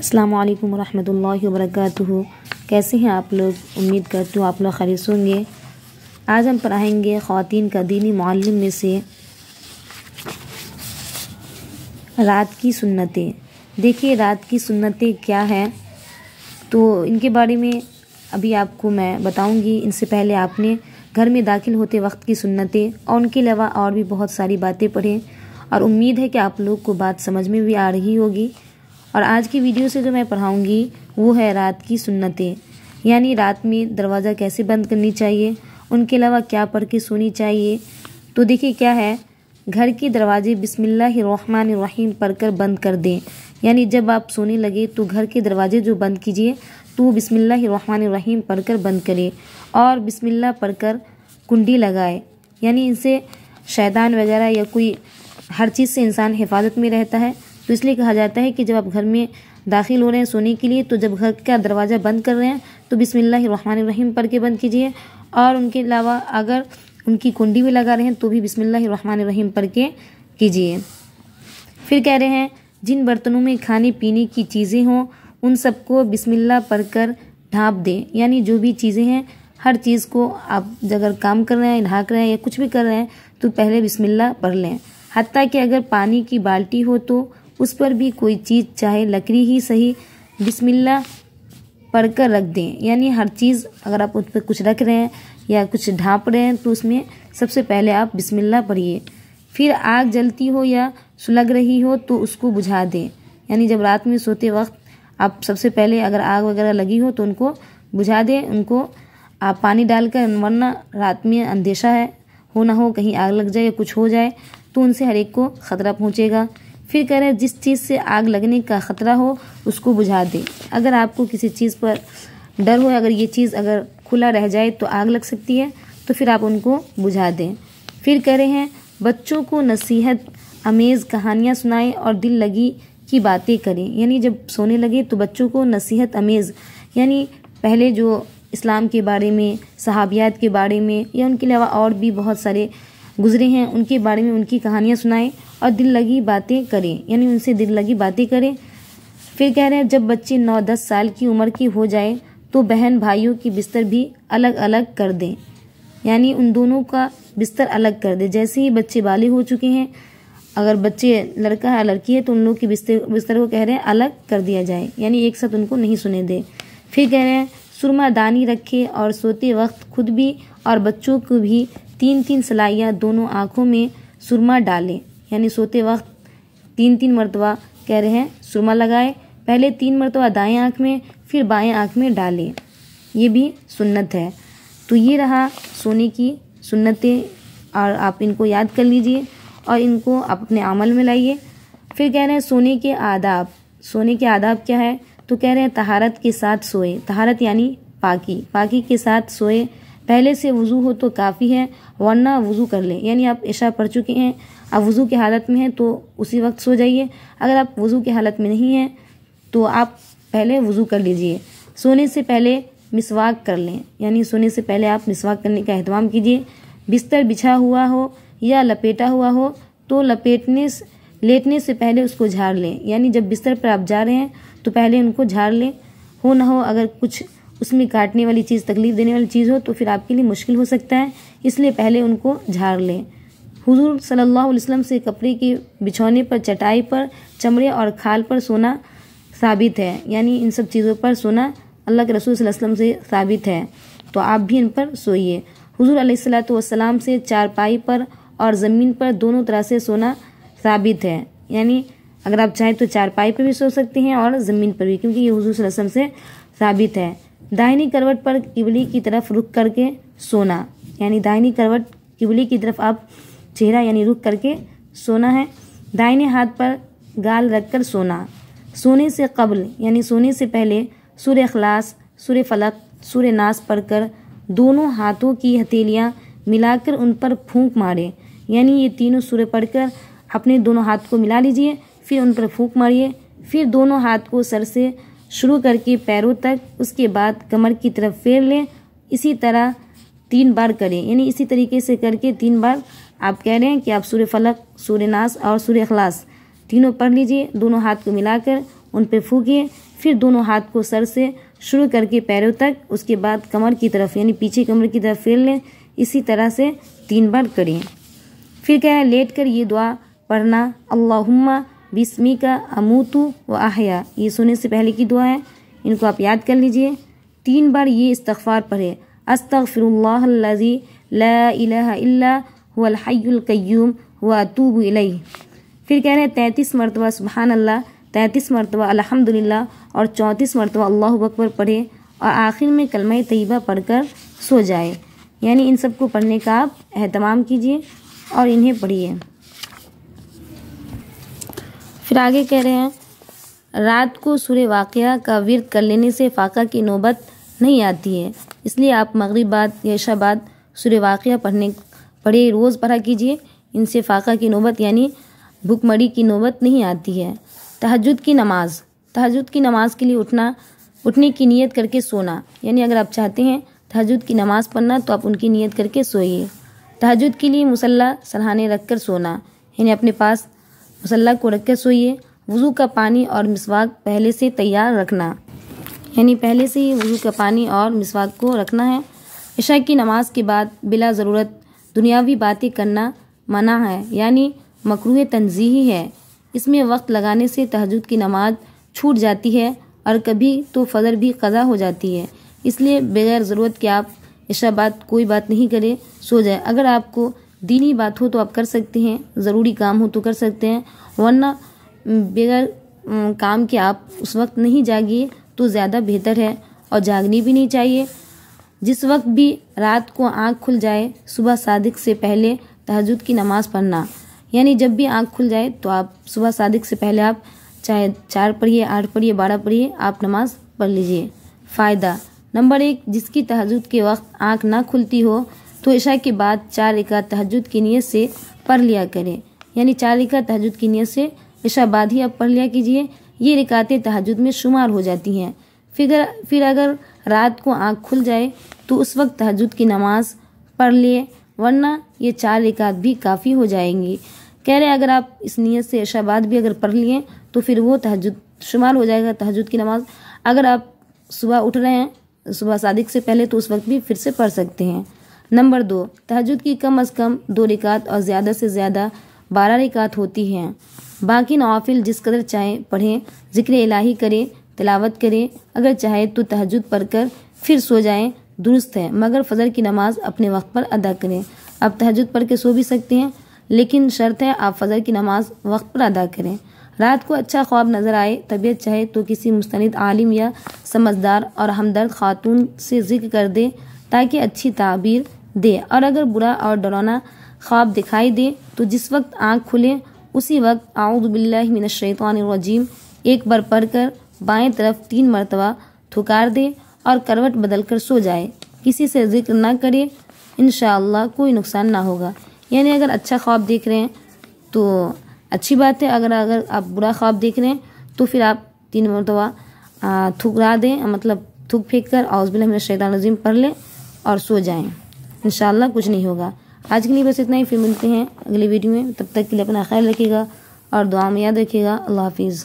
अस्सलामु अलैकुम रहमतुल्लाहि व बरकातुहू। कैसे हैं आप लोग? उम्मीद करती हूँ आप लोग खैरियत होंगे। आज हम पढ़ाएंगे ख़वातीन का दीनी मुअल्लिम में से रात की सुन्नतें। देखिए रात की सुन्नतें क्या हैं, तो इनके बारे में अभी आपको मैं बताऊंगी। इनसे पहले आपने घर में दाखिल होते वक्त की सुन्नतें और उनके अलावा और भी बहुत सारी बातें पढ़ें और उम्मीद है कि आप लोग को बात समझ में भी आ रही होगी। और आज की वीडियो से जो मैं पढ़ाऊंगी वो है रात की सुन्नतें, यानी रात में दरवाज़ा कैसे बंद करनी चाहिए, उनके अलावा क्या पढ़ के सोनी चाहिए। तो देखिए क्या है, घर के दरवाजे बिस्मिल्लाहिर्रहमानिर्रहीम पढ़कर बंद कर दें। यानी जब आप सोने लगे तो घर के दरवाजे जो बंद कीजिए तो वो बिस्मिल्लाहिर्रहमानिर्रहीम पढ़कर बंद करें और बिस्मिल्लाह पढ़कर कुंडी लगाए। यानी इनसे शैतान वगैरह या कोई हर चीज़ से इंसान हिफाजत में रहता है। तो इसलिए कहा जाता है कि जब आप घर में दाखिल हो रहे हैं सोने के लिए, तो जब घर का दरवाज़ा बंद कर रहे हैं तो बिस्मिल्लाहिर्रहमानिर्रहीम पढ़ के बंद कीजिए। और उनके अलावा अगर उनकी कुंडी भी लगा रहे हैं तो भी बिस्मिल्लाहिर्रहमानिर्रहीम पढ़ के कीजिए। फिर कह रहे हैं जिन बर्तनों में खाने पीने की चीज़ें हों उन सबको बिस्मिल्लाह पढ़कर ढाँप दें। यानी जो भी चीज़ें हैं हर चीज़ को आप अगर काम कर रहे हैं, ढाँक रहे हैं या कुछ भी कर रहे हैं तो पहले बिस्मिल्लाह पढ़ लें। हत्ता कि अगर पानी की बाल्टी हो तो उस पर भी कोई चीज़ चाहे लकड़ी ही सही बिस्मिल्लाह पढ़कर रख दें। यानी हर चीज़ अगर आप उस पर कुछ रख रहे हैं या कुछ ढाँप रहे हैं तो उसमें सबसे पहले आप बिस्मिल्लाह पढ़िए। फिर आग जलती हो या सुलग रही हो तो उसको बुझा दें। यानी जब रात में सोते वक्त आप सबसे पहले अगर आग वगैरह लगी हो तो उनको बुझा दें। उनको आप पानी डालकर, वरना रात में अंदेशा है, हो ना हो कहीं आग लग जाए या कुछ हो जाए तो उनसे हर एक को ख़तरा पहुँचेगा। फिर कह रहे हैं जिस चीज़ से आग लगने का ख़तरा हो उसको बुझा दें। अगर आपको किसी चीज़ पर डर हो, अगर ये चीज़ अगर खुला रह जाए तो आग लग सकती है, तो फिर आप उनको बुझा दें। फिर कह रहे हैं बच्चों को नसीहत अमेज़ कहानियाँ सुनाएं और दिल लगी की बातें करें। यानी जब सोने लगे तो बच्चों को नसीहत अमेज़, यानी पहले जो इस्लाम के बारे में, सहाबियात के बारे में या उनके अलावा और भी बहुत सारे गुजरे हैं उनके बारे में उनकी कहानियाँ सुनाएं और दिल लगी बातें करें। यानी उनसे दिल लगी बातें करें। फिर कह रहे हैं जब बच्चे 9-10 साल की उम्र की हो जाए तो बहन भाइयों की बिस्तर भी अलग अलग कर दें। यानी उन दोनों का बिस्तर अलग कर दें। जैसे ही बच्चे बालिग हो चुके हैं, अगर बच्चे लड़का है लड़की है तो उन लोग के बिस्तर को कह रहे हैं अलग कर दिया जाए, यानी एक साथ उनको नहीं सोने दें। फिर कह रहे हैं सुरमा दानी रखे और सोते वक्त खुद भी और बच्चों को भी 3-3 सलाइयाँ दोनों आँखों में सुरमा डालें। यानी सोते वक्त 3-3 मरतबा कह रहे हैं सुरमा लगाए। पहले 3 मरतबा दाएं आँख में, फिर बाएं आँख में डालें। ये भी सुन्नत है। तो ये रहा सोने की सुन्नतें और आप इनको याद कर लीजिए और इनको आप अपने अमल में लाइए। फिर कह रहे हैं सोने के आदाब। सोने के आदाब क्या है? तो कह रहे हैं तहारत के साथ सोए। तहारत यानी पाकी, पाकी के साथ सोए। पहले से वज़ू हो तो काफ़ी है, वरना वज़ू कर लें। यानी आप इशा पढ़ चुके हैं, आप वज़ू की हालत में हैं तो उसी वक्त सो जाइए। अगर आप वज़ू की हालत में नहीं हैं तो आप पहले वज़ू कर लीजिए। सोने से पहले मिसवाक कर लें। यानी सोने से पहले आप मिसवाक करने का एहतमाम कीजिए। बिस्तर बिछा हुआ हो या लपेटा हुआ हो तो लेटने से पहले उसको झाड़ लें। यानी जब बिस्तर पर आप जा रहे हैं तो पहले उनको झाड़ लें। हो ना हो अगर कुछ उसमें काटने वाली चीज़, तकलीफ़ देने वाली चीज़ हो तो फिर आपके लिए मुश्किल हो सकता है, इसलिए पहले उनको झाड़ लें। हुजूर सल्लल्लाहु अलैहि वसल्लम से कपड़े के बिछौने पर, चटाई पर, चमड़े और खाल पर सोना साबित है। यानी इन सब चीज़ों पर सोना अल्लाह के रसूल सल्लल्लाहु अलैहि वसल्लम से साबित है, तो आप भी इन पर सोइए। हुजूर अलैहिस्सलातु वस्सलाम से चारपाई पर और ज़मीन पर दोनों तरह से सोना साबित है। यानी अगर आप चाहें तो चारपाई पर भी सो सकते हैं और ज़मीन पर भी, क्योंकि ये हुजूर सल्लल्लाहु अलैहि वसल्लम से साबित है। दाहिनी करवट पर किबली की तरफ रुक करके सोना। यानी दाहिनी करवट किबली की तरफ आप चेहरा यानी रुक करके सोना है। दाहिने हाथ पर गाल रखकर सोना। सोने से कब्ल यानी सोने से पहले सूरह इखलास, सूरह फलक, सूरह नास पढ़कर दोनों हाथों की हथेलियाँ मिलाकर उन पर फूंक मारे। यानी ये तीनों सूरह पढ़कर अपने दोनों हाथ को मिला लीजिए, फिर उन पर फूंक मारिए। फिर दोनों हाथ को सर से शुरू करके पैरों तक, उसके बाद कमर की तरफ फेर लें। इसी तरह 3 बार करें। यानी इसी तरीके से करके 3 बार आप कह रहे हैं कि आप सूरह फलक, सूरह नास और सूरह इखलास तीनों पढ़ लीजिए। दोनों हाथ को मिलाकर उन पर फूकिए। फिर दोनों हाथ को सर से शुरू करके पैरों तक, उसके बाद कमर की तरफ यानी पीछे कमर की तरफ फेर लें। इसी तरह से 3 बार करें। फिर कह रहे हैं लेट कर ये दुआ पढ़ना, अल्लाहुम्मा बिस्मिका अमूतु व अहया। ये सोने से पहले की दुआ है, इनको आप याद कर लीजिए। 3 बार ये इस्तग़फ़ार पढ़े, अस्तग़फ़िरुल्लाहल्लज़ी ला इलाहा इल्ला हुवल हय्युल क़य्यूम व अतूबु इलैह। फिर कह रहे हैं 33 मरतबा सुबहान अल्लाह, 33 मरतबा अल्हम्दुलिल्लाह और 34 मरतबा अल्लाहु अकबर पढ़े और आखिर में कलमा तैयबा पढ़कर सो जाए। यानी इन सबको पढ़ने का आप एहतमाम कीजिए और इन्हें पढ़िए। फिर आगे कह रहे हैं रात को सूरे वाक़िया का विर्द कर लेने से फ़ाक़ा की नौबत नहीं आती है, इसलिए आप मगरिब बाद या इशा बाद सूरे वाक़िया पढ़े रोज़ पढ़ा कीजिए। इनसे फ़ाक़ा की नौबत यानी भुखमरी की नौबत नहीं आती है। तहज्जुद की नमाज़, तहज्जुद की नमाज़ के लिए उठने की नीयत करके सोना, यानी अगर आप चाहते हैं तहज्जुद की नमाज़ पढ़ना तो आप उनकी नीयत करके सोइए। तहज्जुद के लिए मुसल्ला सरहाने रख कर सोना, यानी अपने पास मुसल्ला को रख कर सोइए। वज़ू का पानी और मिसवाक पहले से तैयार रखना, यानी पहले से ही वज़ू का पानी और मिसवाक को रखना है। इशा की नमाज के बाद बिला ज़रूरत दुनियावी बातें करना मना है, यानी मकरूह तंज़ीही है। इसमें वक्त लगाने से तहज्जुद की नमाज छूट जाती है और कभी तो फ़जर भी क़ज़ा हो जाती है। इसलिए बगैर ज़रूरत के आप इशा बाद कोई बात नहीं करें, सो जाए। अगर आपको दीनी बात हो तो आप कर सकते हैं, ज़रूरी काम हो तो कर सकते हैं, वरना बगैर काम के आप उस वक्त नहीं जागिए तो ज़्यादा बेहतर है। और जागनी भी नहीं चाहिए। जिस वक्त भी रात को आँख खुल जाए सुबह सादिक से पहले तहज्जुद की नमाज़ पढ़ना, यानी जब भी आँख खुल जाए तो आप सुबह सादिक से पहले आप चाहे 4 पढ़िए, 8 पढ़िए, 12 पढ़िए, आप नमाज़ पढ़ लीजिए। फ़ायदा नंबर 1, जिसकी तहज्जुद के वक्त आँख ना खुलती हो तो इशा के बाद 4 रकात तहज्जुद की नीयत से पढ़ लिया करें, यानी 4 रकात तहज्जुद की नीयत से इशा बाद ही आप पढ़ लिया कीजिए। ये रकातें तहज्जुद में शुमार हो जाती हैं। फिर अगर रात को आँख खुल जाए तो उस वक्त तहज्जुद की नमाज़ पढ़ लिए, वरना ये 4 रकात भी काफ़ी हो जाएंगी। कह रहे अगर आप इस नीयत से इशा बाद भी अगर पढ़ लिए तो फिर वो तहज्जुद शुमार हो जाएगा तहज्जुद की नमाज। अगर आप सुबह उठ रहे हैं सुबह सादिक से पहले तो उस वक्त भी फिर से पढ़ सकते हैं। नंबर 2, तहज्जुद की कम अज़ कम 2 रकात और ज़्यादा से ज़्यादा 12 रकात होती हैं। बाकी नवाफिल जिस कदर चाहें पढ़ें, ज़िक्र इलाही करें, तिलावत करें। अगर चाहे तो तहज्जुद पढ़कर फिर सो जाएं, दुरुस्त है, मगर फ़जर की नमाज अपने वक्त पर अदा करें। आप तहज्जुद पढ़ के सो भी सकते हैं, लेकिन शर्त है आप फ़जर की नमाज वक्त पर अदा करें। रात को अच्छा ख्वाब नज़र आए, तबीयत चाहे तो किसी मुस्तनिद आलिम या समझदार और हमदर्द खातून से ज़िक्र कर दे ताकि अच्छी ताबीर दे। और अगर बुरा और डरावना ख्वाब दिखाई दे तो जिस वक्त आँख खुले उसी वक्त आऊज़ु बिल्लाहि मिनश शैतानिर रजीम 1 बार पढ़कर बाएं तरफ 3 मरतबा थुकार दे और करवट बदल कर सो जाए। किसी से जिक्र ना करे, इंशाअल्लाह कोई नुकसान ना होगा। यानी अगर अच्छा ख्वाब देख रहे हैं तो अच्छी बात है, अगर आप बुरा ख्वाब देख रहे हैं तो फिर आप 3 मरतबा थुकरा दें, मतलब थूक फेंक कर आऊज़ु बिल्लाहि मिनश शैतानिर रजीम पढ़ लें और सो जाएं। इंशाअल्लाह कुछ नहीं होगा। आज के लिए बस इतना ही, फिर मिलते हैं अगली वीडियो में। तब तक के लिए अपना ख्याल रखिएगा और दुआ में याद रखिएगा। अल्लाह हाफिज़।